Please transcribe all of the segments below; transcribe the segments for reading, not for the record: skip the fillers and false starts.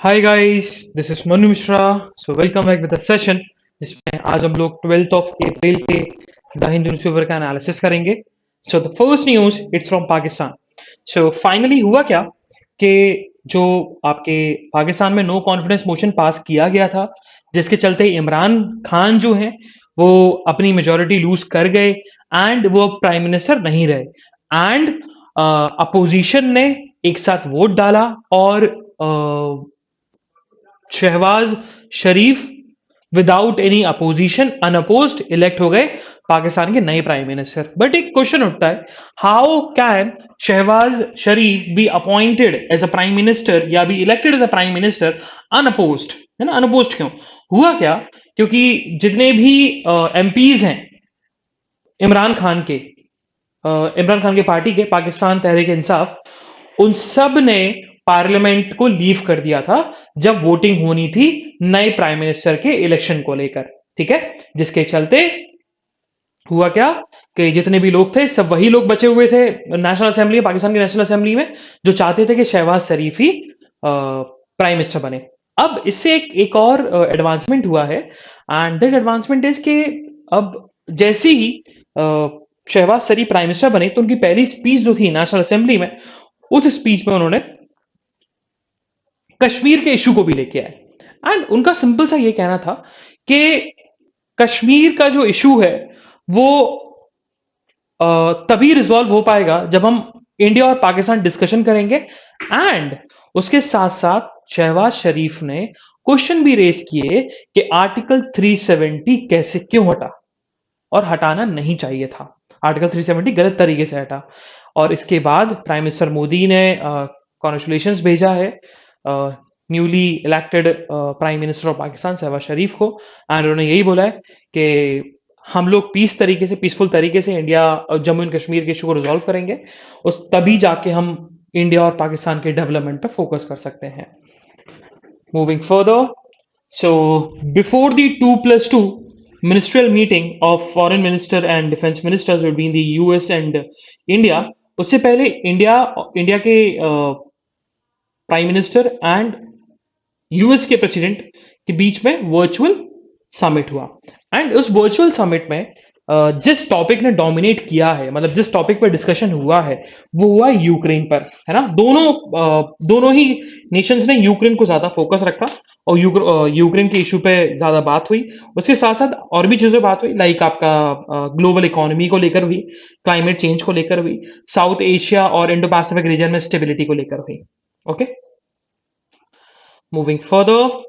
Hi guys, this is Manu Mishra. So welcome back with the session जिसमें आज हम लोग 12 के द हिंदू न्यूज़पेपर का एनालिसिस करेंगे। So the first news it's from Pakistan. So finally हुआ क्या कि जो आपके पाकिस्तान में नो कॉन्फिडेंस मोशन पास किया गया था, जिसके चलते इमरान खान जो हैं वो अपनी मेजोरिटी लूज कर गए एंड वो अब प्राइम मिनिस्टर नहीं रहे। एंड अपोजिशन ने एक साथ वोट डाला और Shahbaz Sharif without any opposition unopposed elect हो गए पाकिस्तान के नए प्राइम मिनिस्टर। बट एक क्वेश्चन उठता है, how can Shahbaz Sharif be appointed as a prime minister या be elected as a prime minister unopposed? है ना, अनअपोज्ड क्यों हुआ क्या? क्योंकि जितने भी एमपीज हैं इमरान खान के, इमरान खान के पार्टी के, पाकिस्तान तहरीक इंसाफ, उन सब ने पार्लियामेंट को लीव कर दिया था जब वोटिंग होनी थी नए प्राइम मिनिस्टर के इलेक्शन को लेकर। ठीक है, जिसके चलते हुआ क्या कि जितने भी लोग थे सब वही लोग बचे हुए थे नेशनल असेंबली, पाकिस्तान की नेशनल असेंबली में, जो चाहते थे कि शहबाज शरीफ ही प्राइम मिनिस्टर बने। अब इससे एक और एडवांसमेंट हुआ है एंड दैट एडवांसमेंट इज कि अब जैसे ही शहबाज शरीफ प्राइम मिनिस्टर बने तो उनकी पहली स्पीच जो थी नेशनल असेंबली में, उस स्पीच में उन्होंने कश्मीर के इशू को भी लेके आए। एंड उनका सिंपल सा ये कहना था कि कश्मीर का जो इशू है वो तभी रिजॉल्व हो पाएगा जब हम इंडिया और पाकिस्तान डिस्कशन करेंगे। एंड उसके साथ साथ शहबाज शरीफ ने क्वेश्चन भी रेस किए कि आर्टिकल 370 कैसे क्यों हटा, और हटाना नहीं चाहिए था। आर्टिकल 370 गलत तरीके से हटा। और इसके बाद प्राइम मिनिस्टर मोदी ने कॉन्ग्रेचुलेशंस भेजा है newly elected prime minister of Pakistan Shahbaz Sharif को। एंड उन्होंने यही बोला है कि हम लोग पीसफुल तरीके से इंडिया और जम्मू एंड कश्मीर के इशू को रिजॉल्व करेंगे, उस तभी जाके हम इंडिया और पाकिस्तान के डेवलपमेंट पे फोकस कर सकते हैं। Moving further, so before the 2+2 ministerial meeting of foreign minister and defense ministers between the US and India, उससे पहले इंडिया के प्राइम मिनिस्टर एंड यूएस के प्रेसिडेंट के बीच में वर्चुअल समिट हुआ। एंड उस वर्चुअल समिट में जिस टॉपिक ने डोमिनेट किया है, मतलब जिस टॉपिक पर डिस्कशन हुआ है, वो हुआ यूक्रेन पर। है ना, दोनों ही नेशंस ने यूक्रेन को ज्यादा फोकस रखा और यूक्रेन के इशू पे ज्यादा बात हुई। उसके साथ साथ और भी चीजें बात हुई, लाइक आपका ग्लोबल इकोनॉमी को लेकर हुई, क्लाइमेट चेंज को लेकर हुई, साउथ एशिया और इंडो पैसिफिक रीजन में स्टेबिलिटी को लेकर हुई। ओके, मूविंग फर्दर,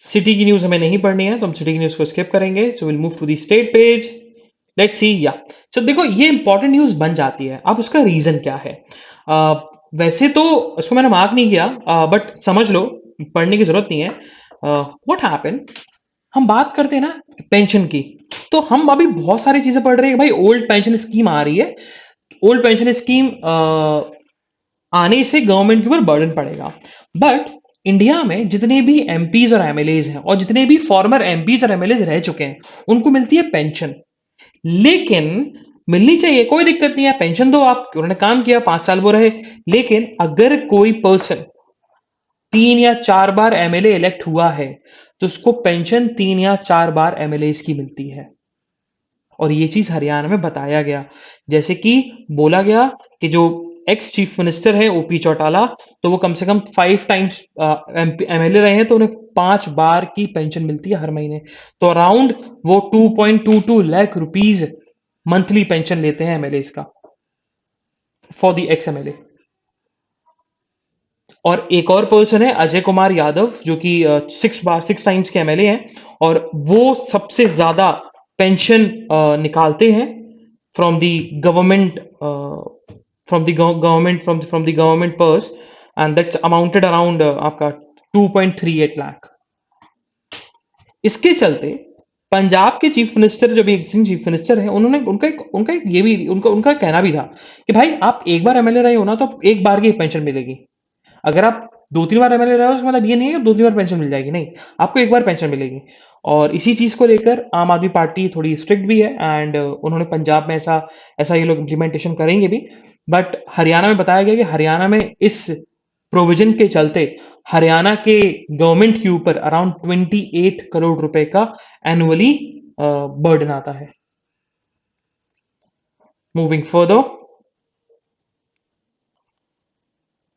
सिटी की न्यूज हमें नहीं पढ़नी है तो हम सिटी की न्यूज को स्किप करेंगे। So will move to the state page. Let's see. या सो देखो, ये इंपॉर्टेंट न्यूज बन जाती है। अब उसका रीजन क्या है? वैसे तो उसको मैंने मार्क नहीं किया, बट समझ लो, पढ़ने की जरूरत नहीं है। व्हाट हैपन, हम बात करते हैं ना पेंशन की, तो हम अभी बहुत सारी चीजें पढ़ रहे हैं। भाई ओल्ड पेंशन स्कीम आ रही है, ओल्ड पेंशन स्कीम आने से गवर्नमेंट के ऊपर बर्डन पड़ेगा। बट इंडिया में जितने भी एमपीज और एमएलएज हैं और जितने भी फॉर्मर एमपीज और एमएलएज रह चुके हैं, उनको मिलती है पेंशन। लेकिन मिलनी चाहिए, कोई दिक्कत नहीं है, पेंशन दो आप, उन्होंने काम किया 5 साल वो रहे। लेकिन अगर कोई पर्सन 3 या 4 बार एमएलए इलेक्ट हुआ है तो उसको पेंशन 3 या 4 बार एमएलए की मिलती है। और ये चीज हरियाणा में बताया गया, जैसे कि बोला गया कि जो एक्स चीफ मिनिस्टर है ओपी चौटाला, तो वो कम से कम 5 टाइम्स एमएलए रहे हैं, तो उन्हें 5 बार की पेंशन मिलती है हर महीने। तो अराउंड वो 2.22 लाख रुपीज मंथली पेंशन लेते हैं एमएलए का, फॉर द एक्स एमएलए। और एक और पर्सन है अजय कुमार यादव, जो कि 6 टाइम्स के एमएलए हैं, और वो सबसे ज्यादा पेंशन निकालते हैं from the government, from the government purse, and that's amounted around आपका 2.38 लाख। इसके चलते पंजाब के चीफ मिनिस्टर, जो भी एक्सिंग चीफ मिनिस्टर हैं, उन्होंने उनका एक ये भी उनका कहना भी था कि भाई आप एक बार एमएलए रहे हो ना, तो आप एक बार की पेंशन मिलेगी। अगर आप 2-3 बार एमएलए रहे हो उसका मतलब ये नहीं है कि 2-3 बार पेंशन मिल जाएगी, नहीं, आपको एक बार पेंशन मिलेगी। और इसी चीज को लेकर आम आदमी पार्टी थोड़ी स्ट्रिक्ट भी है, एंड उन्होंने पंजाब में ऐसा ऐसा ये लोग इम्प्लीमेंटेशन करेंगे भी। बट हरियाणा में बताया गया कि हरियाणा में इस प्रोविजन के चलते हरियाणा के गवर्नमेंट के ऊपर अराउंड 28 करोड़ रुपए का एनुअली बर्डन आता है। Moving further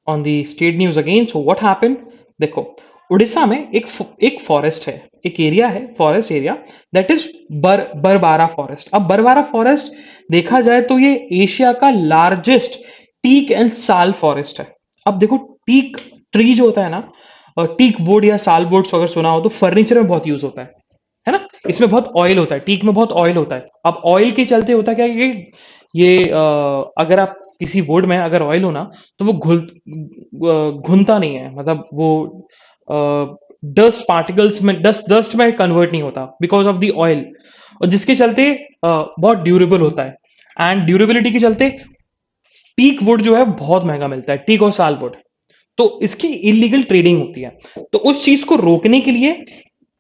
on the state news again, so what happened, देखो उड़ीसा में एक फॉरेस्ट है, एक एरिया है, forest area, that is Barbara forest. अब बरबारा फॉरेस्ट देखा जाए तो ये एशिया का largest teak and sal forest है। अब देखो टीक ट्री जो होता है ना, टीक वुड या साल वुड अगर सुना हो तो फर्नीचर में बहुत यूज होता है ना। इसमें बहुत ऑयल होता है, टीक में बहुत ऑयल होता है। अब ऑयल के चलते होता क्या है कि ये अगर आप किसी वुड में अगर ऑयल हो ना तो वो घुलता नहीं है, मतलब वो डस्ट पार्टिकल्स में डस्ट में कन्वर्ट नहीं होता बिकॉज ऑफ द ऑयल, और जिसके चलते बहुत ड्यूरेबल होता है। एंड ड्यूरेबिलिटी के चलते टीक वुड जो है बहुत महंगा मिलता है, टीक और साल वुड। तो इसकी इलीगल ट्रेडिंग होती है। तो उस चीज को रोकने के लिए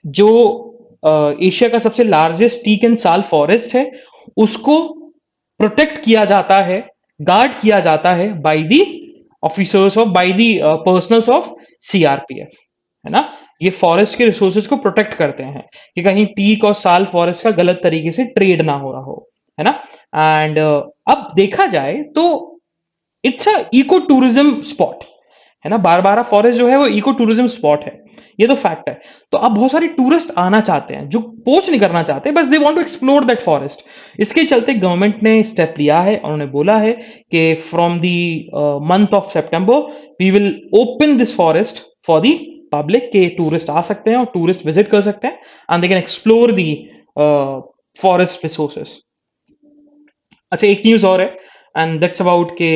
जो एशिया का सबसे largest teak and sal forest है उसको प्रोटेक्ट किया जाता है, गार्ड किया जाता है by the officers of, by the personnels of CRPF, है ना। ये फॉरेस्ट के रिसोर्सेज को प्रोटेक्ट करते हैं कि कहीं टीक और साल फॉरेस्ट का गलत तरीके से ट्रेड ना हो रहा हो, है ना। एंड अब देखा जाए तो it's a eco tourism spot, है ना। बारबारा फॉरेस्ट जो है वो इको टूरिज्म स्पॉट है, ये तो फैक्ट है। तो अब बहुत सारे टूरिस्ट आना चाहते हैं जो पोच नहीं करना चाहते, बस they want to explore that forest. इसके चलते गवर्नमेंट ने स्टेप लिया है और उन्होंने बोला है कि from the month of September we will open this forest for the public, के टूरिस्ट आ सकते हैं और टूरिस्ट विजिट कर सकते हैं and they can explore the forest resources. अच्छा एक न्यूज और है एंड दैट्स अबाउट के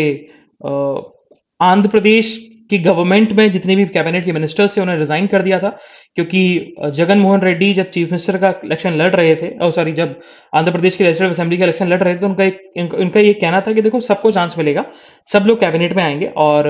आंध्र प्रदेश की गवर्नमेंट में जितने भी कैबिनेट के मिनिस्टर्स थे उन्हें रिजाइन कर दिया था, क्योंकि जगन मोहन रेड्डी जब चीफ मिनिस्टर का इलेक्शन लड़ रहे थे, और सॉरी जब आंध्र प्रदेश के लेजिस्लेटिव असेंबली का इलेक्शन लड़ रहे थे, तो उनका ये कहना था कि देखो सबको चांस मिलेगा, सब लोग कैबिनेट में आएंगे और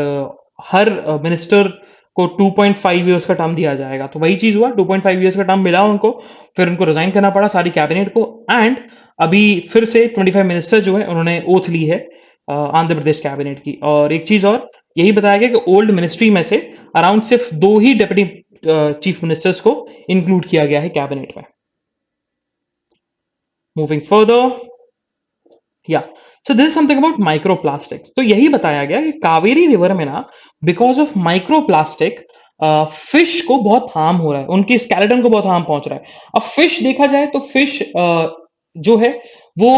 हर मिनिस्टर को 2.5 ईयर्स का टर्म दिया जाएगा। तो वही चीज हुआ, 2.5 ईयर्स का टर्म मिला उनको, फिर उनको रिजाइन करना पड़ा सारी कैबिनेट को। एंड अभी फिर से 25 मिनिस्टर जो है उन्होंने ओथ ली है आंध्र प्रदेश कैबिनेट की। और एक चीज और यही बताया गया कि ओल्ड मिनिस्ट्री में से अराउंड सिर्फ 2 ही डिप्टी चीफ मिनिस्टर्स को इंक्लूड किया गया है कैबिनेट में। मूविंग फर्दर, या सो this is something about micro plastics. तो यही बताया गया कि कावेरी रिवर में ना because of micro plastic fish को बहुत हार्म हो रहा है, उनके स्केलेटन को बहुत हार्म पहुंच रहा है। अब फिश देखा जाए तो फिश जो है वो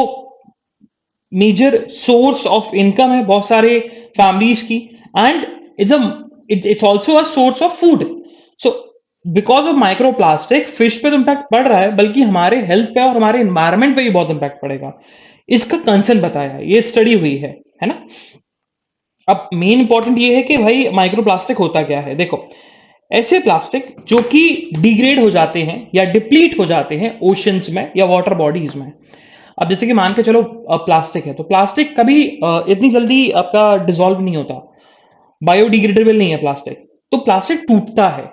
मेजर सोर्स ऑफ इनकम है बहुत सारे फैमिलीज की, and it's also a source of food. So because of micro plastic fish पे तो इम्पैक्ट पड़ रहा है, बल्कि हमारे हेल्थ पे और हमारे एनवायरमेंट पे भी बहुत इम्पैक्ट पड़ेगा। इसका कंसर्न बताया, ये स्टडी हुई है ना। अब मेन इंपॉर्टेंट ये है कि भाई माइक्रो प्लास्टिक होता क्या है। देखो ऐसे प्लास्टिक जो कि डिग्रेड हो जाते हैं या डिप्लीट हो जाते हैं ओशंस में या वाटर बॉडीज में। अब जैसे कि मान के चलो प्लास्टिक है, तो प्लास्टिक कभी इतनी जल्दी आपका डिसॉल्व नहीं होता, बायोडिग्रेडेबल नहीं है प्लास्टिक। तो प्लास्टिक टूटता है,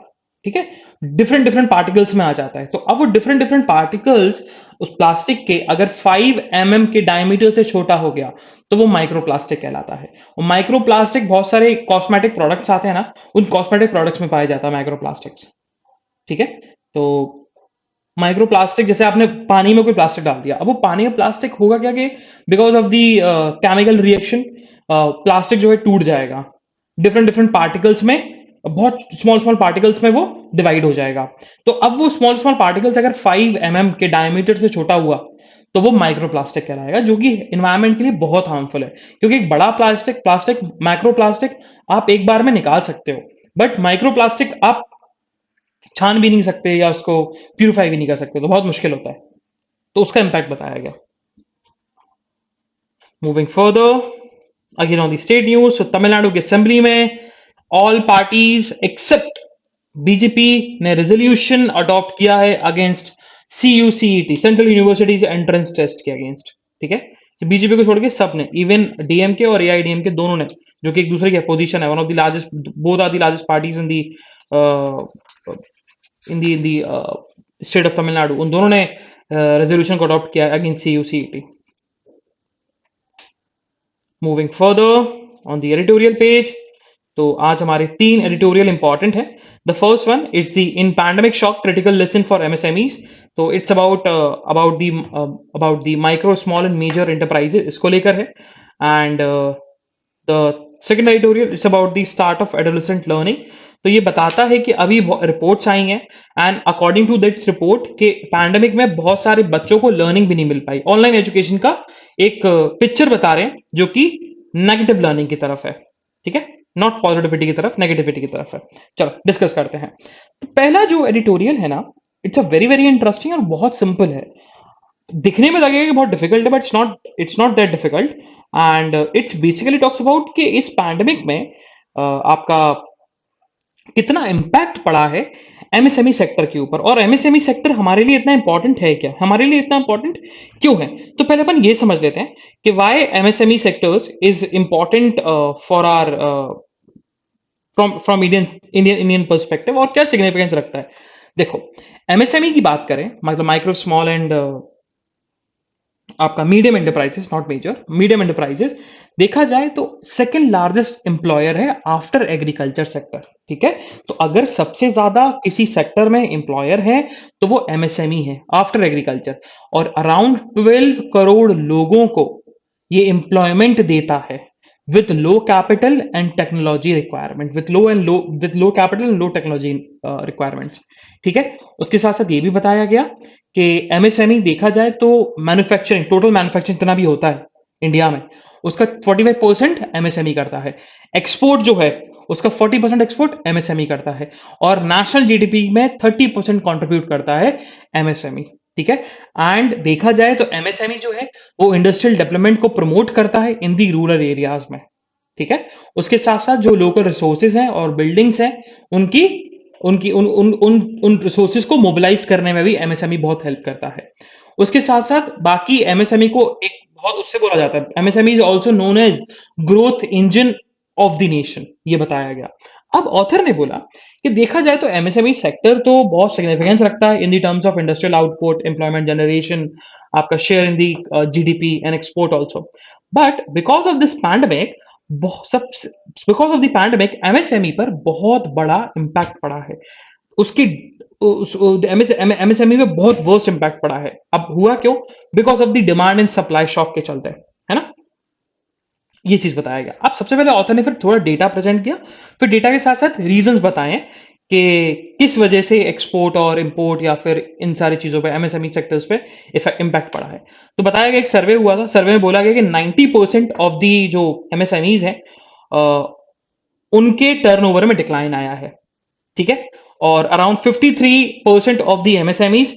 ठीक है, डिफरेंट डिफरेंट पार्टिकल्स में आ जाता है। तो अब वो डिफरेंट डिफरेंट पार्टिकल्स उस प्लास्टिक के अगर 5 mm के डायमीटर से छोटा हो गया तो वो माइक्रो प्लास्टिक कहलाता है। और माइक्रो प्लास्टिक बहुत सारे कॉस्मेटिक प्रोडक्ट्स आते हैं ना, उन कॉस्मेटिक प्रोडक्ट्स में पाया जाता है माइक्रो प्लास्टिक्स, ठीक है। तो माइक्रो प्लास्टिक, जैसे आपने पानी में कोई प्लास्टिक डाल दिया, अब वो पानी में प्लास्टिक होगा क्या कि because of the chemical reaction plastic जो है टूट जाएगा, डिफरेंट डिफरेंट पार्टिकल्स में, बहुत स्मॉल स्मॉल पार्टिकल्स में वो डिवाइड हो जाएगा। तो अब वो स्मॉल स्मॉल पार्टिकल्स अगर 5 mm के डायमीटर से छोटा हुआ तो वो माइक्रो प्लास्टिक कहलाएगा, जो कि एनवायरमेंट के लिए बहुत हार्मफुल है। क्योंकि एक बड़ा प्लास्टिक प्लास्टिक माइक्रो प्लास्टिक आप एक बार में निकाल सकते हो, बट माइक्रो प्लास्टिक आप छान भी नहीं सकते या उसको प्यूरिफाई भी नहीं कर सकते, तो बहुत मुश्किल होता है। तो उसका इंपैक्ट बताया गया। Moving further again on the state news, तो तमिलनाडु की असेंबली में ऑल पार्टीज एक्सेप्ट बीजेपी ने रेजोल्यूशन अडॉप्ट किया है against CUCET, central universities entrance test के अगेंस्ट, ठीक है। तो बीजेपी को छोड़ के सब ने, इवन डीएमके और एआईडीएमके दोनों ने, जो कि एक दूसरे की अपोजिशन है, one of the largest, both are the largest parties in the in the state of Tamil Nadu, उन दोनों ने रेजोल्यूशन को अडॉप्ट किया against CUCET. Moving further on the editorial page, तो आज हमारे 3 एडिटोरियल इंपॉर्टेंट हैं। The first one it's the in pandemic shock critical lesson for MSMEs. तो it's about the micro small and major enterprises, इसको लेकर है। And the second editorial it's about the start of adolescent learning. तो ये बताता है कि अभी रिपोर्ट्स आई हैं and according to that report के पैंडेमिक में बहुत सारे बच्चों को लर्निंग भी नहीं मिल पाई। ऑनलाइन एजुकेशन का एक पिक्चर बता रहे हैं जो कि नेगेटिव लर्निंग की तरफ है। ठीक है, नॉट पॉजिटिविटी की तरफ, नेगेटिविटी की तरफ है। चलो डिस्कस करते हैं। तो पहला जो एडिटोरियल है ना, it's a very very interesting और बहुत सिंपल है। दिखने में लगेगा कि बहुत डिफिकल्ट है, but it's not that difficult. And it's basically talks about कि इस पैंडेमिक में आपका कितना इम्पैक्ट पड़ा है एमएसएमई सेक्टर के ऊपर, और एमएसएमई सेक्टर हमारे लिए इतना इंपॉर्टेंट है क्या, हमारे लिए इतना इंपॉर्टेंट क्यों है। तो पहले अपन ये समझ लेते हैं कि why MSME sectors is important for our from Indian perspective, और क्या सिग्निफिकेंस रखता है। देखो, एमएसएमई की बात करें, मतलब माइक्रो स्मॉल एंड आपका medium enterprises, not major, medium enterprises, देखा जाए तो सेकंड लार्जेस्ट एम्प्लॉयर है आफ्टर एग्रीकल्चर सेक्टर। ठीक है, तो अगर सबसे ज्यादा किसी सेक्टर में एम्प्लॉयर है तो वो एमएसएमई है आफ्टर एग्रीकल्चर, और अराउंड 12 करोड़ लोगों को ये एम्प्लॉयमेंट देता है with low capital and technology requirement, with low capital and low technology requirements. ठीक है, उसके साथ साथ ये भी बताया गया कि एमएसएमई देखा जाए तो मैन्युफैक्चरिंग, टोटल मैन्युफैक्चरिंग जितना भी होता है इंडिया में, उसका 45% एमएसएमई करता है। एक्सपोर्ट जो है उसका 40% एक्सपोर्ट एमएसएमई करता है, और नेशनल जीडीपी में 30% कंट्रीब्यूट करता है एमएसएमई। ठीक है, एंड देखा जाए तो एमएसएमई जो है वो इंडस्ट्रियल डेवलपमेंट को प्रमोट करता है इन दी रूरल एरियाज में। ठीक है, उसके साथ साथ जो लोकल रिसोर्सेज हैं और बिल्डिंग्स हैं, उनकी उनकी उन उन उन उन रिसोर्सेज को मोबिलाइज करने में भी एमएसएमई बहुत हेल्प करता है। उसके साथ साथ बाकी एमएसएमई को एक बहुत उससे बोला जाता है, MSME is also known as growth engine of the nation, ये बताया गया। अब ऑथर ने बोला कि देखा जाए तो एमएसएमई सेक्टर तो बहुत सिग्निफिकेंस रखता है in the terms of industrial output, employment generation, आपका share in the GDP and export also. But because of this pandemic, सब because of the pandemic MSME पर बहुत बड़ा इम्पैक्ट पड़ा है। उसकी एमएसएमई में बहुत वर्स्ट इम्पैक्ट पड़ा है। अब हुआ क्यों? Because of the demand and supply shock के चलते, है ना, ये चीज बताया गया। अब सबसे पहले ऑथर ने फिर थोड़ा डेटा प्रेजेंट किया, फिर डेटा के साथ साथ रीजंस बताए कि किस वजह से एक्सपोर्ट और इंपोर्ट या फिर इन सारी चीजों पे, एमएसएमई सेक्टर्स पे इम्पैक्ट पड़ा है। तो बताया गया, एक सर्वे हुआ था, सर्वे में बोला गया कि 90% ऑफ दी जो एमएसएमईज हैं उनके टर्नओवर में डिक्लाइन आया है। ठीक है, और around 53% of the MSMEs,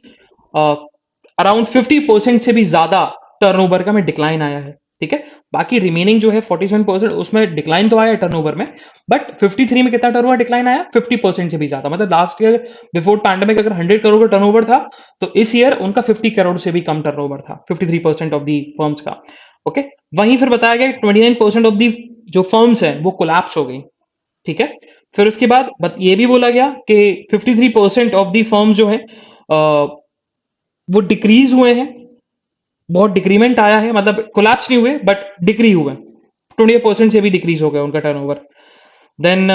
around 50% से भी ज्यादा टर्नओवर का में डिक्लाइन आया है। ठीक है, बाकी रिमेनिंग जो है 47%, उसमें डिक्लाइन तो आया टर्नओवर में, बट 53 में कितना टर्नओवर डिक्लाइन आया? 50% से भी ज्यादा। मतलब लास्ट ईयर बिफोर पैंडेमिक अगर 100 करोड़ का टर्नओवर था, तो इस ईयर उनका 50 करोड़ से भी कम टर्नओवर था, 53% ऑफ दी फर्म्स का। ओके, वहीं फिर बताया गया 29% ऑफ दी जो फर्म्स हैं वो कोलैप्स हो गई। ठीक है, फिर उसके बाद ये भी बोला गया कि 53% ऑफ दी फर्म जो है वो डिक्रीज हुए हैं, बहुत डिक्रीमेंट आया है, मतलब कोलैप्स नहीं हुए बट डिक्री हुए, 28% से भी डिक्रीज हो गया उनका टर्नओवर। देन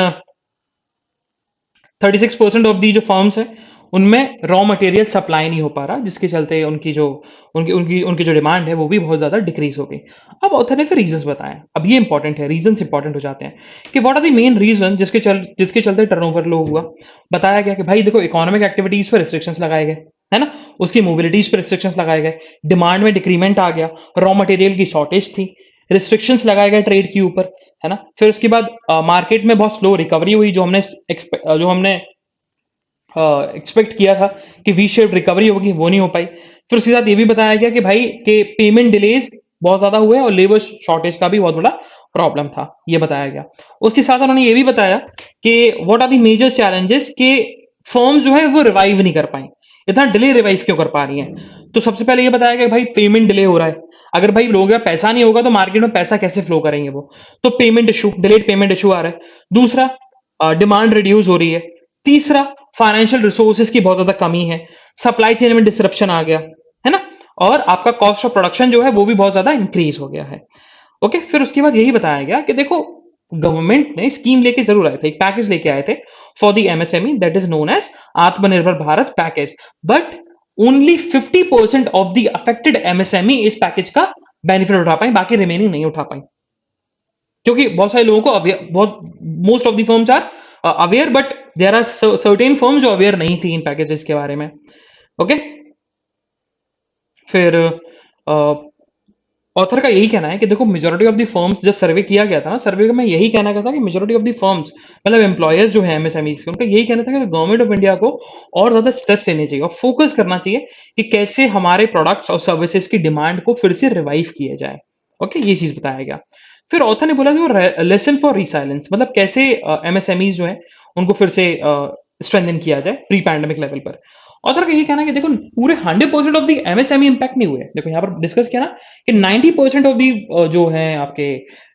36% ऑफ दी जो फर्म्स है उनमें रॉ मटेरियल सप्लाई नहीं हो पा रहा, जिसके चलते उनकी जो उनकी जो डिमांड है वो भी बहुत ज्यादा डिक्रीज हो गई। अब ऑथर ने फिर रीजंस बताए। अब ये इंपॉर्टेंट है, रीजंस इंपॉर्टेंट हो जाते हैं कि what are the main reason जिसके चलते टर्नओवर लो हुआ। बताया गया कि भाई देखो, इकोनॉमिक एक्टिविटीज पर रिस्ट्रिक्शंस लगाए गए, है ना, उसकी मोबिलिटीज पर रिस्ट्रिक्शंस लगाए गए, डिमांड में डिक्रीमेंट आ गया, रॉ मटेरियल की शॉर्टेज थी, रिस्ट्रिक्शंस लगाए गए ट्रेड के ऊपर, है ना। फिर उसके बाद मार्केट में बहुत स्लो रिकवरी हुई, जो हमने एक्सपेक्ट किया था कि वी शेप्ड रिकवरी होगी, वो नहीं हो पाई। फिर उसके साथ ये भी बताया गया कि भाई के पेमेंट डिलेज बहुत ज्यादा हुए और लेबर शॉर्टेज का भी बहुत बड़ा प्रॉब्लम था, ये बताया गया। उसके साथ उन्होंने ये भी बताया कि what are the major challenges के फर्म जो है वो रिवाइव नहीं कर पाई, इतना डिले रिवाइव क्यों कर पा रही हैं। तो सबसे पहले ये बताया गया भाई पेमेंट डिले हो रहा है, अगर भाई लोगों का पैसा नहीं होगा तो मार्केट में पैसा कैसे फ्लो करेंगे वो, तो payment issue, delayed payment issue आ रहा है। दूसरा, डिमांड रिड्यूस हो रही है। तीसरा, फाइनेंशियल रिसोर्सेज की बहुत ज्यादा कमी है, सप्लाई चेन में डिसरप्शन आ गया, है ना, और आपका कॉस्ट ऑफ प्रोडक्शन जो है वो भी बहुत ज्यादा इंक्रीज हो गया है। ओके, फिर उसके बाद यही बताया गया कि देखो गवर्नमेंट ने स्कीम लेके जरूर आए थे, एक पैकेज लेके आए थे for the MSME that is known as Atmanirbhar Bharat package, but only 50% of the affected MSME इस पैकेज का बेनिफिट उठा पाए, बाकी रिमेनिंग नहीं उठा पाए, क्योंकि बहुत सारे लोगों को अवेयर, बहुत most of the firms are aware, but there are certain firms जो अवेयर नहीं थी इन पैकेजेस के बारे में। ओके, फिर ऑथर का यही कहना है कि देखो मेजोरिटी ऑफ द फर्म्स, जब सर्वे किया गया था ना, सर्वे में यही कहना था कि मेजोरिटी ऑफ द फर्म्स, मतलब एम्प्लॉयर्स जो है एमएसएमई के, उनका यही कहना था कि गवर्नमेंट ऑफ इंडिया को और ज्यादा स्टेप्स लेने चाहिए और फोकस करना चाहिए कि कैसे हमारे प्रोडक्ट्स और सर्विसेज की डिमांड को फिर से रिवाइव किया जाए। ओके, ये चीज बताया गया। फिर ऑथर ने बोला कि वो लेसन फॉर रिसाइलेंस, मतलब कैसे एमएसएमईज जो है उनको फिर से स्ट्रेंथन किया जाए प्री पैंडेमिक लेवल पर। ऑथर का ये कहना है कि देखो पूरे 100% ऑफ द एमएसएमई इंपैक्ट नहीं हुए, देखो यहाँ पर डिस्कस किया ना कि 90% ऑफ दी जो है आपके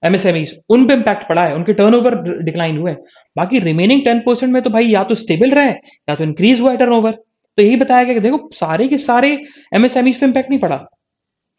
एमएसएमईज उन पे इंपैक्ट पड़ा है, उनके टर्नओवर डिक्लाइन हुए, बाकी रिमेनिंग 10% में तो भाई या तो स्टेबल रहे या तो इंक्रीज हुआ है टर्नओवर। तो यही बताया गया कि देखो सारे के सारे एमएसएमईज पे इंपैक्ट नहीं पड़ा,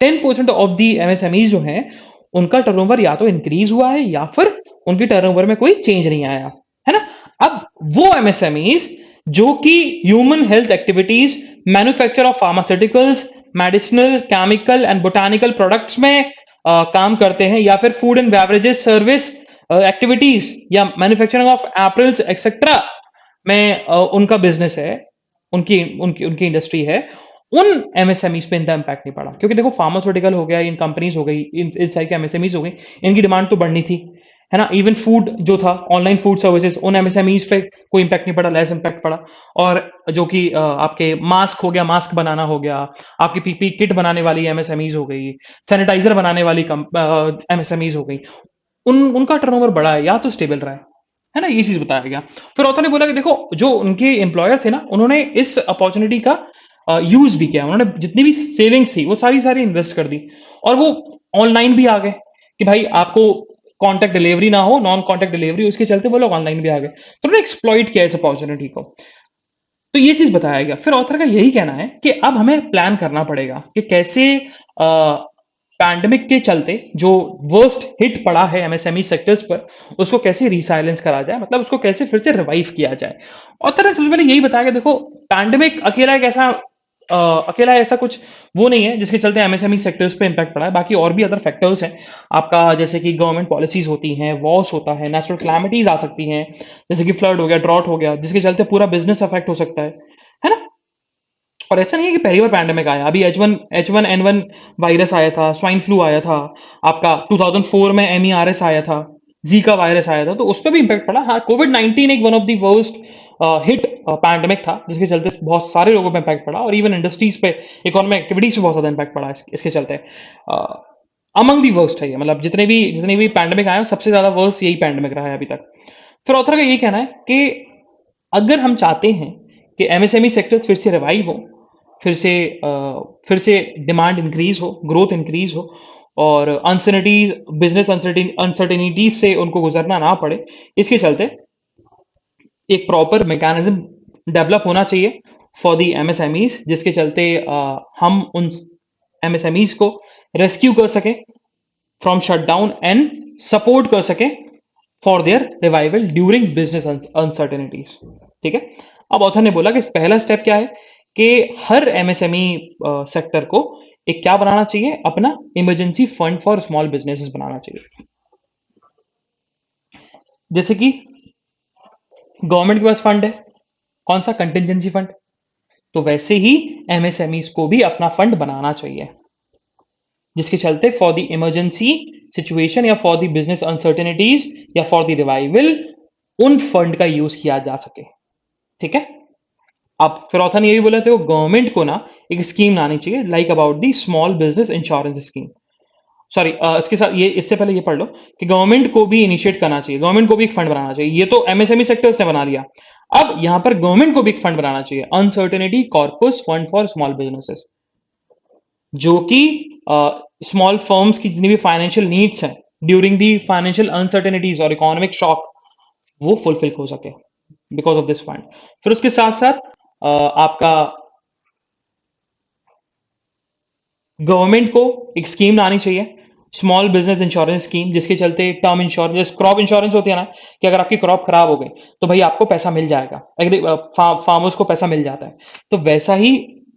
10% ऑफ दी एमएसएमईज जो है उनका टर्नओवर या तो इंक्रीज हुआ है या फिर उनके टर्नओवर में कोई चेंज नहीं आया है ना। अब वो एमएसएमईज जो कि human health activities, manufacture of pharmaceuticals, medicinal, chemical and botanical products में काम करते हैं, या फिर food and beverages service activities या मैन्युफैक्चरिंग ऑफ एप्रल्स एक्सेट्रा में उनका बिजनेस है, उनकी उनकी उनकी इंडस्ट्री है, उन एमएसएमईज पे इनका इंपैक्ट नहीं पड़ा, क्योंकि देखो फार्मास्यूटिकल हो गया, इन कंपनीज हो गई, इन सारी एमएसएमईज हो गई, इनकी डिमांड तो बढ़नी थी, है ना। इवन फूड जो था, ऑनलाइन फूड सर्विसेज, उन एमएसएमईज पे कोई इंपैक्ट नहीं पड़ा, लेस इंपैक्ट पड़ा। और जो कि आपके मास्क हो गया, मास्क बनाना हो गया, आपकी पीपी किट बनाने वाली एमएसएमईज हो गई, सैनिटाइजर बनाने वाली एमएसएमईज हो गई, उनका टर्नओवर बढ़ा है या तो स्टेबल रहा है ना, ये चीज बताया गया। फिर ऑथर ने बोला कि देखो जो उनके एम्प्लॉयर थे ना, उन्होंने इस अपॉर्चुनिटी का यूज भी किया, उन्होंने जितनी भी सेविंग्स थी वो सारी सारी इन्वेस्ट कर दी, और वो ऑनलाइन भी आ गए कि भाई आपको कॉन्टैक्ट डिलीवरी ना हो, नॉन कॉन्टैक्ट डिलीवरी, उसके चलते वो लोग ऑनलाइन भी आ गए, तो उन्होंने एक्सप्लॉइट किया इस अपॉर्चुनिटी को। तो ये चीज बताया गया। फिर ऑथर का यही कहना है कि अब हमें प्लान करना पड़ेगा कि कैसे पैंडेमिक के चलते जो वर्स्ट हिट पड़ा है एमएसएमई सेक्टर्स पर, उसको कैसे रिसाइलेंस करा जाए, मतलब उसको कैसे फिर से रिवाइव किया जाए। ऑथर ने सबसे पहले यही बताया कि देखो पैंडेमिक अकेला एक ऐसा अकेला ऐसा कुछ वो नहीं है जिसके चलते एमएसएमई सेक्टर्स पे इंपैक्ट पड़ा है, बाकी और भी अदर फैक्टर्स हैं आपका, जैसे कि गवर्नमेंट पॉलिसीज होती हैं, वॉर्स होता है, नेचुरल क्लैमिटीज आ सकती हैं, जैसे कि फ्लड हो गया, ड्रॉट हो गया, जिसके चलते पूरा बिजनेस अफेक्ट हो सकता है ना। और ऐसा नहीं है कि पहली बार पैंडेमिक आया, अभी H1N1 वायरस आया था, स्वाइन फ्लू आया था, आपका 2004 में MERS आया था, जीका वायरस आया था, तो उस पर भी इंपैक्ट पड़ा। हाँ, कोविड-19 एक one of the worst hit pandemic था, जिसके चलते बहुत सारे लोगों पे इंपैक्ट पड़ा, और इवन इंडस्ट्रीज पे, इकोनॉमिक एक्टिविटीज पे बहुत ज्यादा इंपैक्ट पड़ा इसके चलते। अमंग दी वर्स्ट है ये, मतलब जितने भी पैंडेमिक आए सबसे ज्यादा वर्स्ट यही पैंडेमिक रहा है अभी तक। फिर ऑथर का यही कहना है कि अगर हम चाहते हैं कि एमएसएमई सेक्टर्स फिर से रिवाइव हो, फिर से डिमांड इंक्रीज हो, ग्रोथ इंक्रीज हो, और अनसर्टिनिटीज, बिजनेस अनसर्टिनिटीज से उनको गुजरना ना पड़े, इसके चलते एक प्रॉपर मैकेनिज्म डेवलप होना चाहिए फॉर दी एमएसएमईज, जिसके चलते हम उन एमएसएमईज को रेस्क्यू कर सकें फ्रॉम शटडाउन एंड सपोर्ट कर सकें for their revival during business uncertainties. ठीक है, अब ऑथर ने बोला कि पहला स्टेप क्या है कि हर एमएसएमई सेक्टर को एक क्या बनाना चाहिए, अपना emergency fund for small businesses बनाना चाहिए। जैसे कि गवर्नमेंट के पास फंड है, कौन सा, कंटिजेंसी फंड, तो वैसे ही एमएसएमई को भी अपना फंड बनाना चाहिए, जिसके चलते फॉर द इमरजेंसी सिचुएशन या फॉर द बिजनेस अनसर्टेनिटीज या फॉर द रिवाइवल उन फंड का यूज किया जा सके। ठीक है, अब फिर ऑथर ने ये भी बोला था गवर्नमेंट को ना एक स्कीम लानी चाहिए, like about the small business insurance scheme. Sorry, इसके साथ ये, इससे पहले ये पढ़ लो कि गवर्नमेंट को भी इनिशिएट करना चाहिए, गवर्नमेंट को भी एक फंड बनाना चाहिए। ये तो एमएसएमई सेक्टर्स ने बना लिया, अब यहां पर गवर्नमेंट को भी एक फंड बनाना चाहिए, uncertainty corpus fund for small businesses, जो कि स्मॉल फर्म्स की जितनी भी फाइनेंशियल नीड्स हैं ड्यूरिंग दी फाइनेंशियल अनसर्टेनिटीज और इकोनॉमिक शॉक, वो फुलफिल हो सके बिकॉज ऑफ दिस फंड। फिर उसके साथ साथ आपका गवर्नमेंट को एक स्कीम लानी चाहिए स्मॉल बिजनेस इंश्योरेंस स्कीम, जिसके चलते टर्म इंश्योरेंस, क्रॉप इंश्योरेंस होती है ना, कि अगर आपकी क्रॉप खराब हो गई तो भाई आपको पैसा मिल जाएगा, फार्मर्स को पैसा मिल जाता है। तो वैसा ही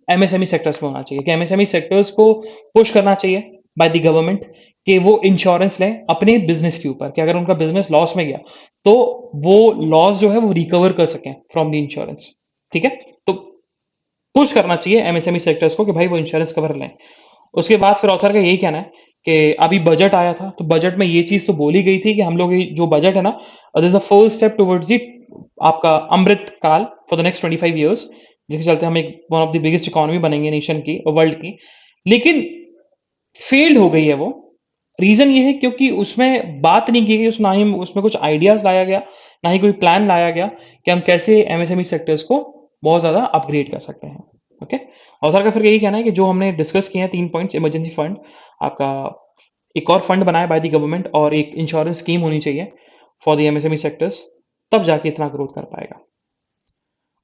एमएसएमई सेक्टर्स में होना चाहिए कि एमएसएमई सेक्टर्स को पुश करना चाहिए बाय द गवर्नमेंट कि वो इंश्योरेंस लें अपने बिजनेस के ऊपर, कि अगर उनका बिजनेस लॉस में गया तो वो लॉस जो है वो रिकवर कर सकें फ्रॉम द इंश्योरेंस। ठीक है, तो पुश करना चाहिए एमएसएमई सेक्टर्स को कि भाई वो इंश्योरेंस कवर लें। उसके बाद फिर ऑथर का यही कहना है कि अभी बजट आया था, तो बजट में ये चीज तो बोली गई थी कि हम लोग जो बजट है ना, this is the first step towards the आपका अमृत काल फॉर द नेक्स्ट 25 ईयर्स, जिसके चलते हम एक one of the biggest economy बनेंगे नेशन की, वर्ल्ड की। लेकिन फेल्ड हो गई है वो। रीजन ये है क्योंकि उसमें बात नहीं की गई, उस ना ही उसमें कुछ आइडियाज लाया गया, ना ही कोई प्लान लाया गया कि हम कैसे एमएसएमई सेक्टर्स को बहुत ज्यादा अपग्रेड कर सकते हैं। ओके, ऑथर का फिर यही कहना है कि जो हमने डिस्कस किए हैं 3 पॉइंट्स, इमरजेंसी फंड, आपका एक और फंड बनाया बाय द गवर्नमेंट, और एक इंश्योरेंस स्कीम होनी चाहिए फॉर द एमएसएमई सेक्टर्स, तब जाके इतना ग्रोथ कर पाएगा।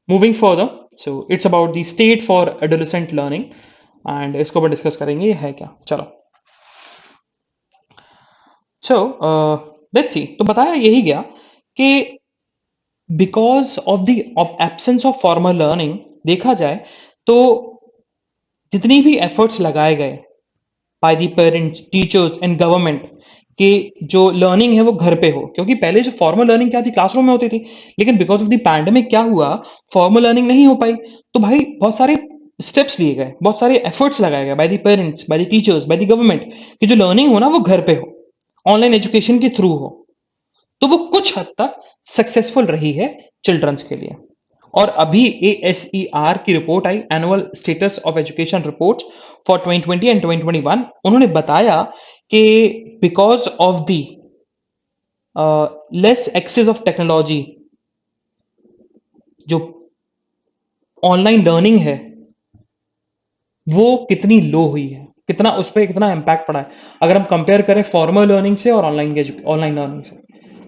Moving further, so it's about the state for adolescent learning, and इसको ऊपर डिस्कस करेंगे ये है क्या। चलो, सो लेट्स सी। तो बताया यही गया कि because of the absence of formal learning, देखा जाए तो जितनी भी एफर्ट्स लगाए गए by the parents, teachers and government कि जो लर्निंग है वो घर पे हो, क्योंकि पहले जो फॉर्मल लर्निंग क्या थी, क्लासरूम में होती थी, लेकिन बिकॉज ऑफ द पैंडेमिक क्या हुआ, फॉर्मल लर्निंग नहीं हो पाई। तो भाई बहुत सारे स्टेप्स लिए गए, बहुत सारे एफर्ट्स लगाए गए by the parents, by the teachers, by the government, कि जो लर्निंग हो ना वो घर पे हो, ऑनलाइन एजुकेशन के थ्रू हो। तो वो कुछ हद तक सक्सेसफुल रही है चिल्ड्रंस के लिए। और अभी ASER की रिपोर्ट आई, annual status of education report for 2020 and 2021, उन्होंने बताया कि because of the less access of technology, जो ऑनलाइन लर्निंग है वो कितनी लो हुई है, कितना उस पर कितना इम्पैक्ट पड़ा है, अगर हम कंपेयर करें फॉर्मल लर्निंग से और ऑनलाइन लर्निंग से,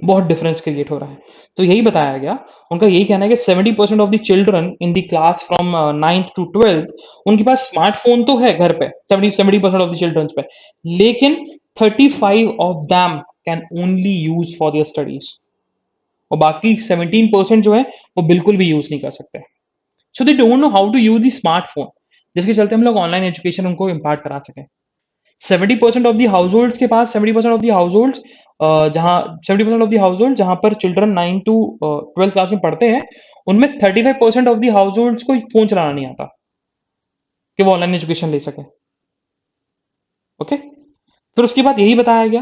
बहुत डिफरेंस क्रिएट हो रहा है। तो यही बताया गया, उनका यही कहना है कि 70% of the children in the class from 9th to 12th, उनके पास स्मार्टफोन तो है घर पे, 70% ऑफ द चिल्ड्रन पे, लेकिन 35 of them can only use for their studies, और बाकी 17% जो है वो बिल्कुल भी यूज नहीं कर सकते। So they don't know how to use the smartphone, जिसके चलते हम लोग ऑनलाइन एजुकेशन उनको इम्पार्ट करा सकें। 70% ऑफ द हाउस के पास, 70% ऑफ द हाउस जहां 70% ऑफ द हाउस जहां पर चिल्ड्रन 9 to 12 क्लास में पढ़ते हैं, उनमें 35% ऑफ द हाउस को फोन चलाना नहीं आता कि वो ऑनलाइन एजुकेशन ले सके। ओके, फिर उसके बाद यही बताया गया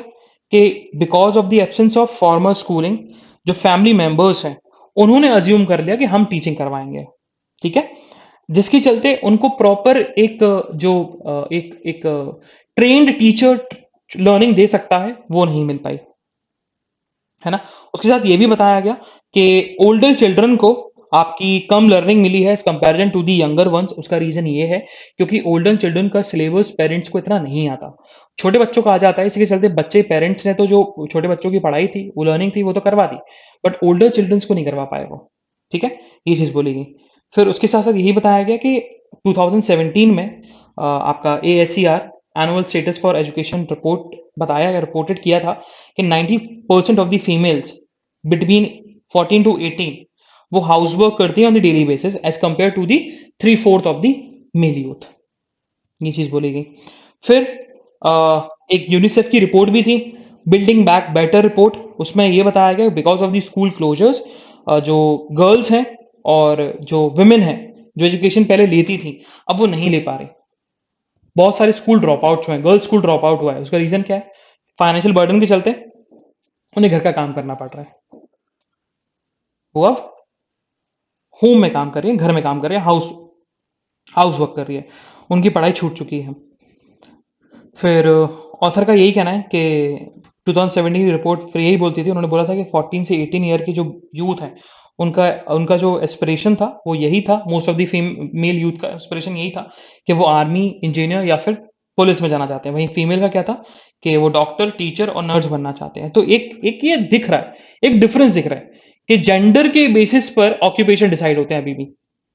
कि because of the absence of formal schooling, जो फैमिली मेंबर्स हैं उन्होंने अज्यूम कर लिया कि हम टीचिंग करवाएंगे। ठीक है, जिसके चलते उनको प्रॉपर एक जो एक एक ट्रेन्ड टीचर लर्निंग दे सकता है वो नहीं मिल पाई, है ना। उसके साथ ये भी बताया गया कि ओल्डर चिल्ड्रन को आपकी कम लर्निंग मिली है as comparison to the younger ones. उसका रीजन ये है क्योंकि ओल्डर चिल्ड्रन का सिलेबस पेरेंट्स को इतना नहीं आता, छोटे बच्चों का आ जाता है, इसके चलते बच्चे पेरेंट्स ने तो जो छोटे बच्चों की पढ़ाई थी, वो लर्निंग थी, वो तो करवा दी, बट ओल्डर चिल्ड्रंस को नहीं करवा पाए वो। ठीक है, ये चीज बोली गई। फिर उसके साथ साथ यही बताया गया कि 2017 में आपका ASER annual status for education report बताया गया, रिपोर्टेड किया था कि 90% of the females between 14 to 18 वो हाउस वर्क करती है on the daily basis as compare to the 3/4 of the male youth. ये चीज बोली गई। फिर एक यूनिसेफ की रिपोर्ट भी थी, बिल्डिंग बैक बेटर रिपोर्ट, उसमें यह बताया गया because of the school closures, जो गर्ल्स हैं और जो वुमेन हैं जो एजुकेशन पहले लेती थी अब वो नहीं ले पा रही, बहुत सारे स्कूल ड्रॉप आउट हुए हैं, गर्ल्स स्कूल ड्रॉप आउट हुआ है। उसका रीजन क्या है, फाइनेंशियल बर्डन के चलते उन्हें घर का काम करना पड़ रहा है, वो अब होम में काम कर रही है, घर में काम कर रही है, हाउस हाउस वर्क कर रही है, उनकी पढ़ाई छूट चुकी है। फिर ऑथर का यही कहना है कि 2017 की रिपोर्ट फिर यही बोलती थी, उन्होंने बोला था कि 14 से 18 ईयर की जो यूथ है उनका उनका जो एस्पिरेशन था वो यही था, most of the male youth का एस्पिरेशन यही था कि वो आर्मी, इंजीनियर या फिर पुलिस में जाना चाहते हैं। वहीं फीमेल का क्या था कि वो डॉक्टर, टीचर और नर्स बनना चाहते हैं। तो एक एक ये दिख रहा है, एक डिफरेंस दिख रहा है कि जेंडर के बेसिस पर ऑक्यूपेशन डिसाइड होते हैं अभी भी।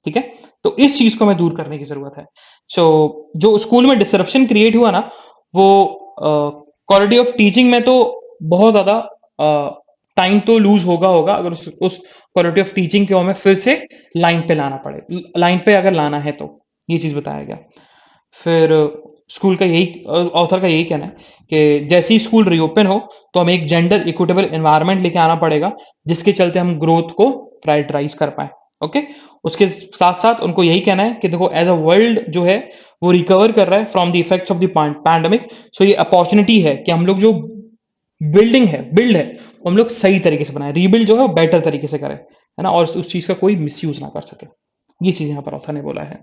ठीक है, तो इस चीज को हमें दूर करने की जरूरत है। सो जो स्कूल में डिसरप्शन क्रिएट हुआ ना, वो क्वालिटी ऑफ टीचिंग में तो बहुत ज्यादा टाइम तो लूज होगा अगर उस क्वालिटी ऑफ टीचिंग को हमें फिर से लाइन पे लाना पड़े, लाइन पे अगर लाना है तो ये चीज बताया गया। फिर स्कूल का यही ऑथर का यही कहना है कि जैसे ही स्कूल रीओपन हो तो हमें एक जेंडर इक्विटेबल एनवायरनमेंट लेके आना पड़ेगा, जिसके चलते हम ग्रोथ को प्रायोरिटाइज कर पाए। ओके, उसके साथ साथ उनको यही कहना है कि देखो एज अ वर्ल्ड जो है वो रिकवर कर रहा है from the effects of the pandemic, so ये अपॉर्चुनिटी है कि हम लोग जो बिल्ड है वो हम लोग सही तरीके से बनाए, रीबिल्ड जो है वो बेटर तरीके से करें, है ना, और उस चीज का कोई मिसयूज ना कर सके। ये चीज यहाँ पर ऑथर ने बोला है।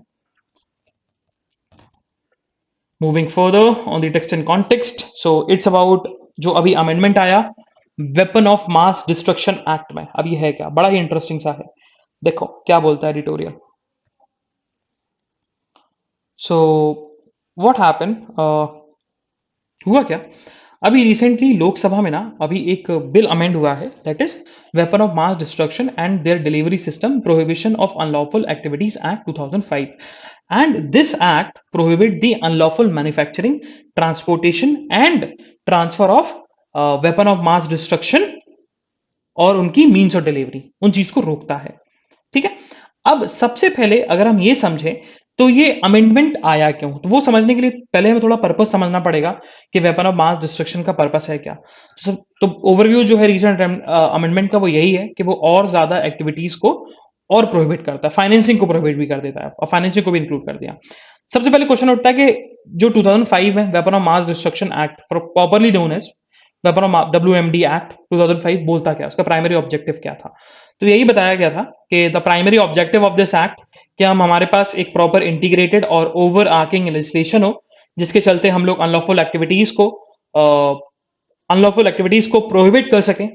Moving further on the text and context, so it's about जो अभी अमेंडमेंट आया weapon of mass destruction act में। अब ये है क्या, बड़ा ही इंटरेस्टिंग सा है। देखो क्या बोलता है एडिटोरियल। सो व्हाट हैपन, हुआ क्या, अभी रिसेंटली लोकसभा में ना अभी एक बिल अमेंड हुआ है, that is weapon of mass destruction and there delivery system prohibition of unlawful activities act 2005, and this act prohibit the unlawful manufacturing, transportation and transfer of weapon of mass destruction और उनकी means of delivery, उन चीज को रोकता है। ठीक है, अब सबसे पहले अगर हम ये समझें तो ये अमेंडमेंट आया क्यों, तो वो समझने के लिए पहले हमें थोड़ा पर्पस समझना पड़ेगा कि वेपन ऑफ मास डिस्ट्रक्शन का पर्पस है क्या। तो ओवरव्यू जो है रिसेंट अमेंडमेंट का वो यही है कि वो और ज्यादा एक्टिविटीज को और प्रोहिबिट करता है, फाइनेंसिंग को प्रोहिबिट भी कर देता है और फाइनेंसिंग को भी इंक्लूड कर दिया। सबसे पहले क्वेश्चन उठता है कि जो 2005 है weapon of mass destruction act, properly known as weapon of WMD act 2005, बोलता क्या, उसका प्राइमरी ऑब्जेक्टिव क्या था। तो यही बताया गया था कि the primary objective of this act कि हम हमारे पास एक प्रॉपर इंटीग्रेटेड और ओवर आर्किंग लेजिस्लेशन हो, जिसके चलते हम लोग अनलॉफुल एक्टिविटीज को प्रोहिबिट कर सकें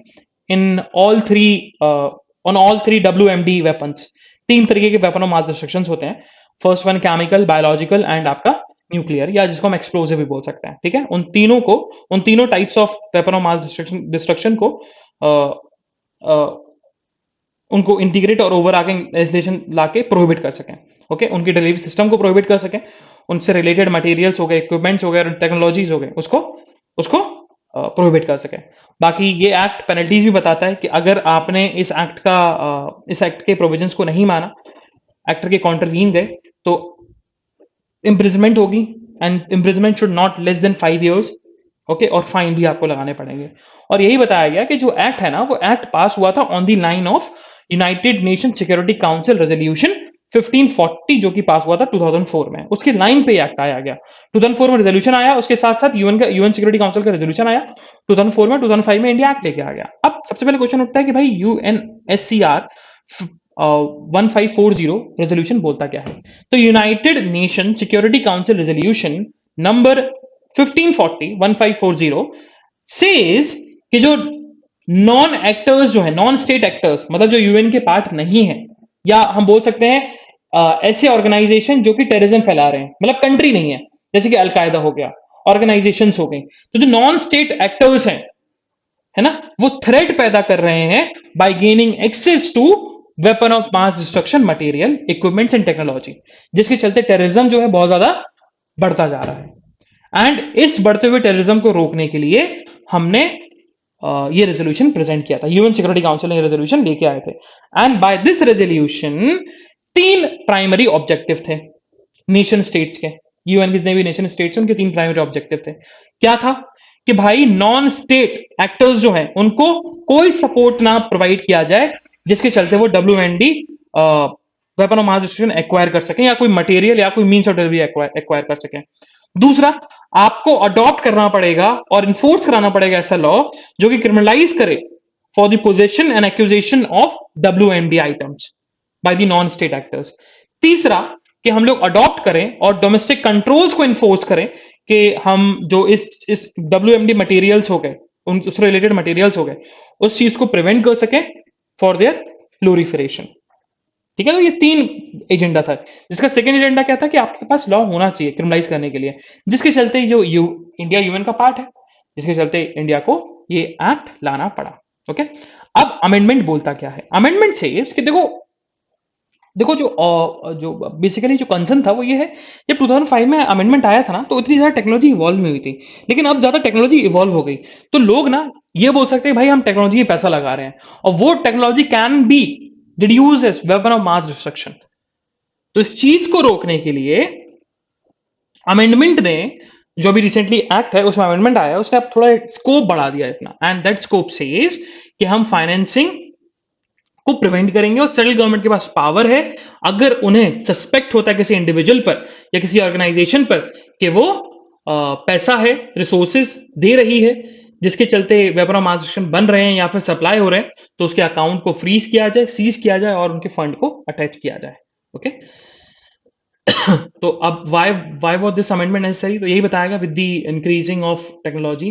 in all three on all three WMD weapons. तीन तरीके के वेपन ऑफ मास डिस्ट्रक्शन होते हैं, first one chemical, biological and आपका न्यूक्लियर, या जिसको हम एक्सप्लोजिव भी बोल सकते हैं। ठीक है, उन तीनों types of weapon of mass destruction को अ, अ, उनको इंटीग्रेट और ओवर आर्किंग लेजिस्लेशन लाके प्रोहिबिट कर सकें। ओके, उनकी डिलीवरी सिस्टम को प्रोहिबिट कर सकें, उनसे रिलेटेड मटेरियल्स हो गए, इक्विपमेंट्स हो गए, टेक्नोलॉजीज हो गए, उसको उसको प्रोहिबिट कर सकें। बाकी ये एक्ट पेनल्टीज भी बताता है कि अगर आपने इस एक्ट के प्रोविजंस को नहीं माना, एक्टर के कॉन्ट्रवीन गए, तो इम्प्रिजमेंट होगी, and imprisonment should not less than 5 years। Okay, और फाइन भी आपको लगाने पड़ेंगे। और यही बताया गया कि जो एक्ट है ना, वो एक्ट पास हुआ था on the line of United nation security council resolution 1540, जो कि पास हुआ था 2004 में, उसके लाइन पे एक्ट आया गया। 2004 में रेजोल्यूशन आया, उसके साथ साथ यूएन सिक्योरिटी काउंसिल का रेजोल्यूशन आया 2004 में, 2005 में इंडिया एक्ट लेके आ गया। अब सबसे पहले क्वेश्चन उठता है कि भाई UNSCR 1540 रेजोल्यूशन बोलता क्या है। तो United nation security council resolution number 1540 says कि जो नॉन एक्टर्स जो है, नॉन स्टेट एक्टर्स, मतलब जो यूएन के पार्ट नहीं है, या हम बोल सकते हैं ऐसे ऑर्गेनाइजेशन जो कि टेररिज्म फैला रहे हैं, मतलब कंट्री नहीं है, जैसे कि अलकायदा हो गया, ऑर्गेनाइजेशन हो गई, तो जो नॉन स्टेट एक्टर्स हैं, है ना, वो थ्रेट पैदा कर रहे हैं by gaining access to weapon of mass destruction material, equipments and technology, जिसके चलते टेररिज्म जो है बहुत ज्यादा बढ़ता जा रहा है। एंड इस बढ़ते हुए टेररिज्म को रोकने के लिए हमने ये रेजोल्यूशन प्रेजेंट किया था, यूएन सिक्योरिटी काउंसिल ने रेजोल्यूशन लेके आए थे। एंड बाय दिस रेजोल्यूशन तीन प्राइमरी ऑब्जेक्टिव थे नेशन स्टेट्स के, यूएन के जितने भी नेशन स्टेट्स उनके तीन प्राइमरी ऑब्जेक्टिव थे। क्या था कि भाई नॉन स्टेट एक्टर्स जो हैं उनको कोई सपोर्ट ना प्रोवाइड किया जाए, जिसके चलते वो WMD weapon of mass destruction acquire कर सकें, या कोई मटेरियल या कोई मीन्स ऑफ डिलीवरी एक्वायर कर सकें। दूसरा, आपको अडॉप्ट करना पड़ेगा और इन्फोर्स कराना पड़ेगा ऐसा लॉ जो कि क्रिमिनलाइज करे for the possession and accusation of WMD items by the non state actors. तीसरा, कि हम लोग अडॉप्ट करें और डोमेस्टिक कंट्रोल्स को इन्फोर्स करें कि हम जो इस WMD मटेरियल्स हो गए, उससे रिलेटेड मटेरियल्स हो गए, उस चीज को प्रिवेंट कर सकें फॉर देयर प्लोरिफरेशन। ठीक है, तो ये तीन एजेंडा था, जिसका सेकंड एजेंडा क्या था कि आपके पास लॉ होना चाहिए क्रिमिनलाइज करने के लिए, जिसके चलते जो इंडिया यूएन का पार्ट है, जिसके चलते इंडिया को ये एक्ट लाना पड़ा। ओके, अब अमेंडमेंट बोलता क्या है। अमेंडमेंट से कि देखो देखो जो बेसिकली जो कंसर्न था वो ये है, जब 2005 में अमेंडमेंट आया था ना, तो इतनी ज़्यादा टेक्नोलॉजी इवॉल्व नहीं हुई थी। लेकिन अब ज़्यादा टेक्नोलॉजी इवॉल्व हो गई, तो लोग ना ये बोल सकते हैं भाई हम टेक्नोलॉजी में पैसा लगा रहे हैं, और वो technology can be reduce as weapon of mass destruction. तो इस चीज को रोकने के लिए अमेंडमेंट ने, जो भी रिसेंटली एक्ट है उसमें अमेंडमेंट आया है, उसने अब थोड़ा स्कोप बढ़ा दिया है इतना, एंड दैट स्कोप सेज कि हम फाइनेंसिंग को प्रिवेंट करेंगे, और सेंट्रल गवर्नमेंट के पास पावर है, अगर उन्हें सस्पेक्ट होता है किसी इंडिविजुअल पर या किसी ऑर्गेनाइजेशन पर कि वो पैसा है, रिसोर्सेज दे रही है, जिसके चलते वेपन ऑफ मास डिस्ट्रक्शन बन रहे हैं या फिर सप्लाई हो रहे हैं, तो उसके अकाउंट को फ्रीज किया जाए, सीज किया जाए, और उनके फंड को अटैच किया जाए। ओके, तो अब why was this amendment necessary, तो यही बताया गया, with the increasing of technology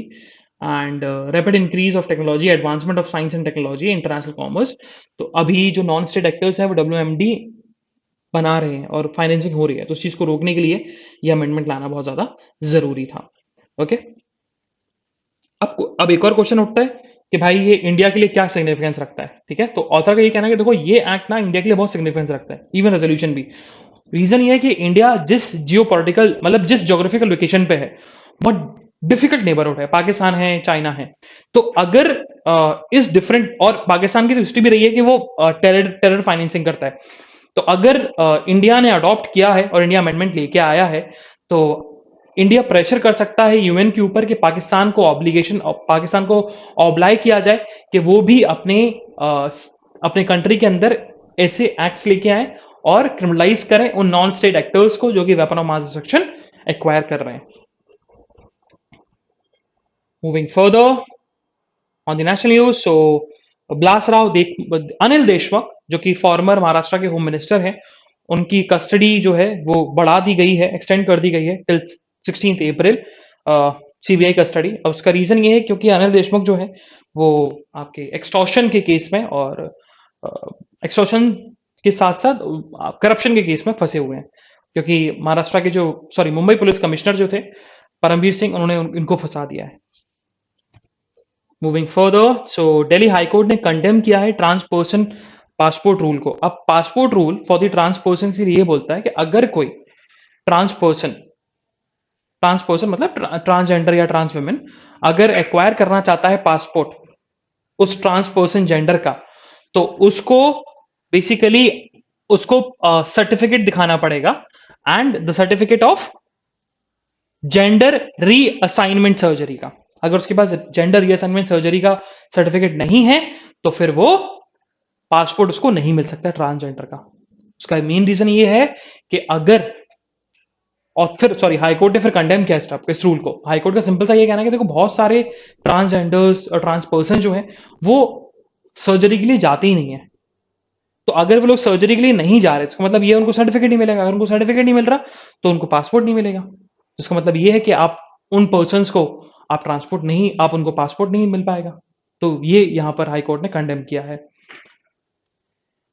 and rapid increase of technology, advancement of science and technology, international commerce, तो अभी जो नॉन स्टेट एक्टर्स हैं वो WMD बना रहे हैं और फाइनेंसिंग हो रही है, तो उस चीज को रोकने के लिए ये अमेंडमेंट लाना बहुत ज्यादा जरूरी था। ओके, अब एक और क्वेश्चन उठता है कि भाई ये इंडिया के लिए क्या सिग्निफिकेंस रखता है। ठीक है, तो ऑथर का ये कहना है कि देखो ये एक्ट ना इंडिया के लिए बहुत सिग्निफिकेंस रखता है, इवन रेजोल्यूशन भी। रीजन ये है कि इंडिया जिस जियोपॉलिटिकल मतलब जिस ज्योग्राफिकल लोकेशन पे है, बहुत डिफिकल्ट नेबरहुड है, पाकिस्तान है, चाइना है। तो अगर इस डिफरेंट, और पाकिस्तान की तो हिस्ट्री भी रही है कि वो टेरर टेरर फाइनेंसिंग करता है, तो अगर इंडिया ने अडॉप्ट किया है और इंडिया अमेंडमेंट लेके आया है, तो इंडिया प्रेशर कर सकता है यूएन के ऊपर कि पाकिस्तान को ऑब्लाइग किया जाए कि वो भी अपने कंट्री के अंदर ऐसे एक्ट्स लेके आए और क्रिमिनलाइज करें उन नॉन स्टेट एक्टर्स को जो कि weapon of mass destruction acquire कर रहे हैं। Moving further on the national news, so Anil Deshmukh जो कि फॉर्मर महाराष्ट्र के होम मिनिस्टर हैं, उनकी कस्टडी जो है वो बढ़ा दी गई है, एक्सटेंड कर दी गई है टिल 16 अप्रैल, सीबीआई कस्टडी। अब उसका रीजन ये है क्योंकि अनिल देशमुख जो है वो आपके एक्सटॉर्शन के केस में और एक्सटॉर्शन के साथ साथ करप्शन के केस में फंसे हुए हैं, क्योंकि महाराष्ट्र के जो मुंबई पुलिस कमिश्नर जो थे परमवीर सिंह, उन्होंने इनको फंसा दिया है। Moving further, so Delhi high court ने कंडेम किया है ट्रांस पर्सन पासपोर्ट रूल को। अब passport rule for the trans person के लिए बोलता है कि अगर कोई ट्रांस पर्सन मतलब ट्रांसजेंडर या ट्रांस वुमेन अगर एक्वायर करना चाहता है पासपोर्ट उस ट्रांस पर्सन जेंडर का, तो उसको बेसिकली उसको सर्टिफिकेट दिखाना पड़ेगा, and the certificate of gender reassignment surgery का। अगर उसके पास जेंडर रीअसाइनमेंट सर्जरी का सर्टिफिकेट नहीं है, तो फिर वो पासपोर्ट उसको नहीं मिल सकता ट्रांसजेंडर का। उसका मेन रीजन ये है कि अगर, और फिर हाईकोर्ट ने फिर कंडेम किया इस रूल को। हाईकोर्ट का सिंपल सा ये कहना है कि देखो बहुत सारे ट्रांसजेंडर्स और ट्रांस पर्सन जो है वो सर्जरी के लिए जाते ही नहीं है, तो अगर वो लोग सर्जरी के लिए नहीं जा रहे, इसका मतलब ये उनको सर्टिफिकेट नहीं मिलेगा। अगर उनको सर्टिफिकेट नहीं मिल रहा तो उनको पासपोर्ट नहीं मिलेगा। इसका मतलब ये है कि आप उन पर्सन को आप उनको पासपोर्ट नहीं मिल पाएगा। तो ये यहां पर हाईकोर्ट ने कंडेम किया है।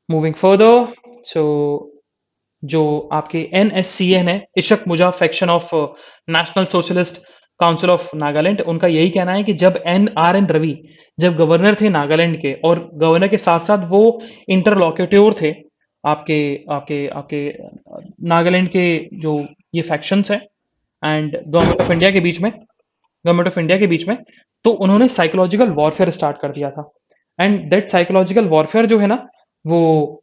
मूविंग फर्दर, सो जो आपके NSCN है, इशक मुजा faction of national socialist council of Nagaland, उनका यही कहना है कि जब RN रवि जब गवर्नर थे नागालैंड के, और गवर्नर के साथ साथ वो इंटरलॉक्यूटर थे आपके आपके आपके नागालैंड के जो ये फैक्शंस हैं एंड गवर्नमेंट ऑफ इंडिया के बीच में, तो उन्होंने साइकोलॉजिकल वॉरफेयर स्टार्ट कर दिया था। एंड दैट साइकोलॉजिकल वॉरफेयर जो है ना, वो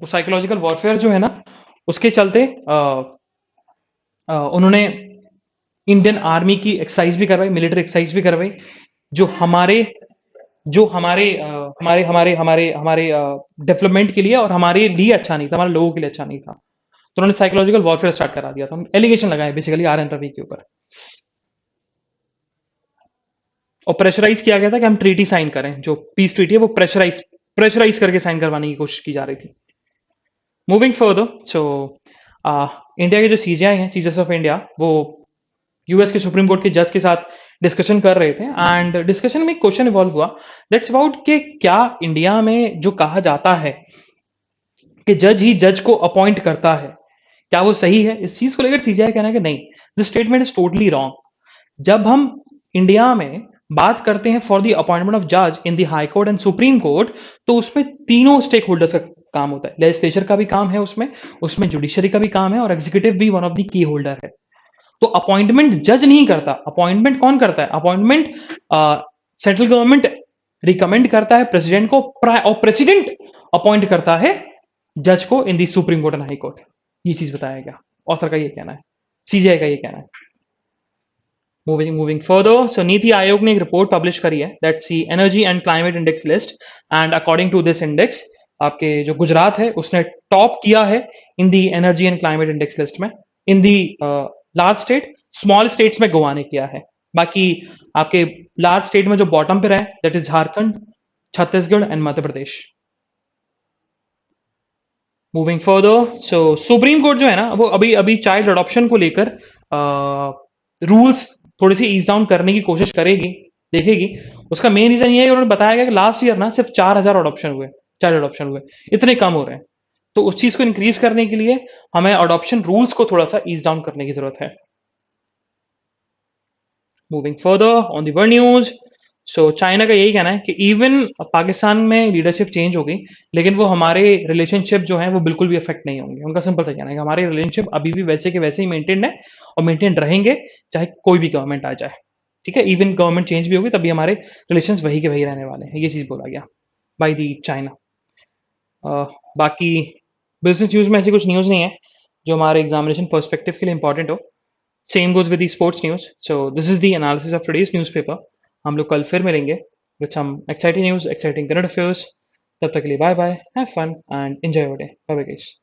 साइकोलॉजिकल वॉरफेयर जो है ना, उसके चलते उन्होंने इंडियन आर्मी की एक्सरसाइज भी करवाई, मिलिट्री एक्सरसाइज भी करवाई, जो हमारे जो हमारे हमारे हमारे हमारे हमारे डेवलपमेंट के लिए और हमारे लिए अच्छा नहीं था, हमारे लोगों के लिए अच्छा नहीं था। तो उन्होंने साइकोलॉजिकल वॉरफेयर स्टार्ट करा दिया था, एलिगेशन लगाए बेसिकली RN रवि के ऊपर, और प्रेशराइज किया गया था कि हम ट्रीटी साइन करें, जो पीस ट्रीटी है वो प्रेशराइज करके साइन करवाने की कोशिश की जा रही थी। मूविंग फर्दर, सो इंडिया के जो CJI हैं, चीफ जस्टिस ऑफ इंडिया, वो US के सुप्रीम कोर्ट के जज के साथ डिस्कशन कर रहे थे, एंड डिस्कशन में एक क्वेश्चन इवॉल्व हुआ, दैट्स अबाउट कि क्या इंडिया में जो कहा जाता है कि जज ही जज को अपॉइंट करता है, क्या वो सही है? इस चीज को लेकर CJI कहना है कि नहीं, this statement is totally wrong. जब हम इंडिया में बात करते हैं फॉर द अपॉइंटमेंट ऑफ जज in the high court and supreme court, तो उसमें तीनों स्टेक होल्डर्स का काम होता है। लेजिस्लेचर का भी काम है उसमें, उसमें जुडिशरी का भी काम है, और एग्जीक्यूटिव भी one of the key holder है। तो अपॉइंटमेंट जज नहीं करता, अपॉइंटमेंट कौन करता है? अपॉइंटमेंट सेंट्रल गवर्नमेंट रिकमेंड करता है प्रेसिडेंट को, और प्रेसिडेंट अपॉइंट करता है जज को in the supreme court and high court. ये चीज बताया गया, ऑथर का ये कहना है, सीजीआई का ये कहना है। मूविंग फर्दर, सो नीति आयोग ने एक रिपोर्ट पब्लिश करी है, that's the energy and climate index list, and according to this index आपके जो गुजरात है उसने टॉप किया है in the energy and climate index list में। In the large state, small states में गोवा ने किया है। बाकी आपके लार्ज स्टेट में जो बॉटम पे रहे that is Jharkhand, Chhattisgarh and Madhya Pradesh. Moving further, so supreme court जो है ना वो अभी अभी चाइल्ड अडॉप्शन को लेकर रूल्स थोड़ी सी ईज डाउन करने की कोशिश करेगी, देखेगी। उसका मेन रीजन ये है कि उन्होंने बताया गया कि लास्ट ईयर ना सिर्फ 4,000 अडॉप्शन हुए, चाइल्ड अडॉप्शन हुए, इतने कम हो रहे हैं। तो उस चीज को इंक्रीज करने के लिए हमें अडॉप्शन रूल्स को थोड़ा सा ईज डाउन करने की जरूरत है। Moving further on the world news, so China का यही कहना है कि इवन पाकिस्तान में लीडरशिप चेंज हो गई, लेकिन वो हमारे रिलेशनशिप जो है वो बिल्कुल भी अफेक्ट नहीं होंगे। उनका सिंपल सा कहना है कि हमारे रिलेशनशिप अभी भी वैसे के वैसे ही मेंटेन है और मेंटेन रहेंगे, चाहे कोई भी गवर्नमेंट आ जाए। ठीक है, इवन गवर्नमेंट चेंज भी होगी तभी हमारे रिलेशन वही के वही रहने वाले हैं, ये चीज बोला गया बाई दी चाइना। बाकी बिजनेस न्यूज में ऐसी कुछ न्यूज नहीं है जो हमारे एग्जामिनेशन पर्सपेक्टिव के लिए इंपॉर्टेंट हो। Same goes with the sports news. So this is the analysis of today's newspaper. हम लोग कल फिर मिलेंगे with some exciting news, exciting current affairs. तब तक के लिए bye bye, have fun and enjoy your day. Bye bye guys.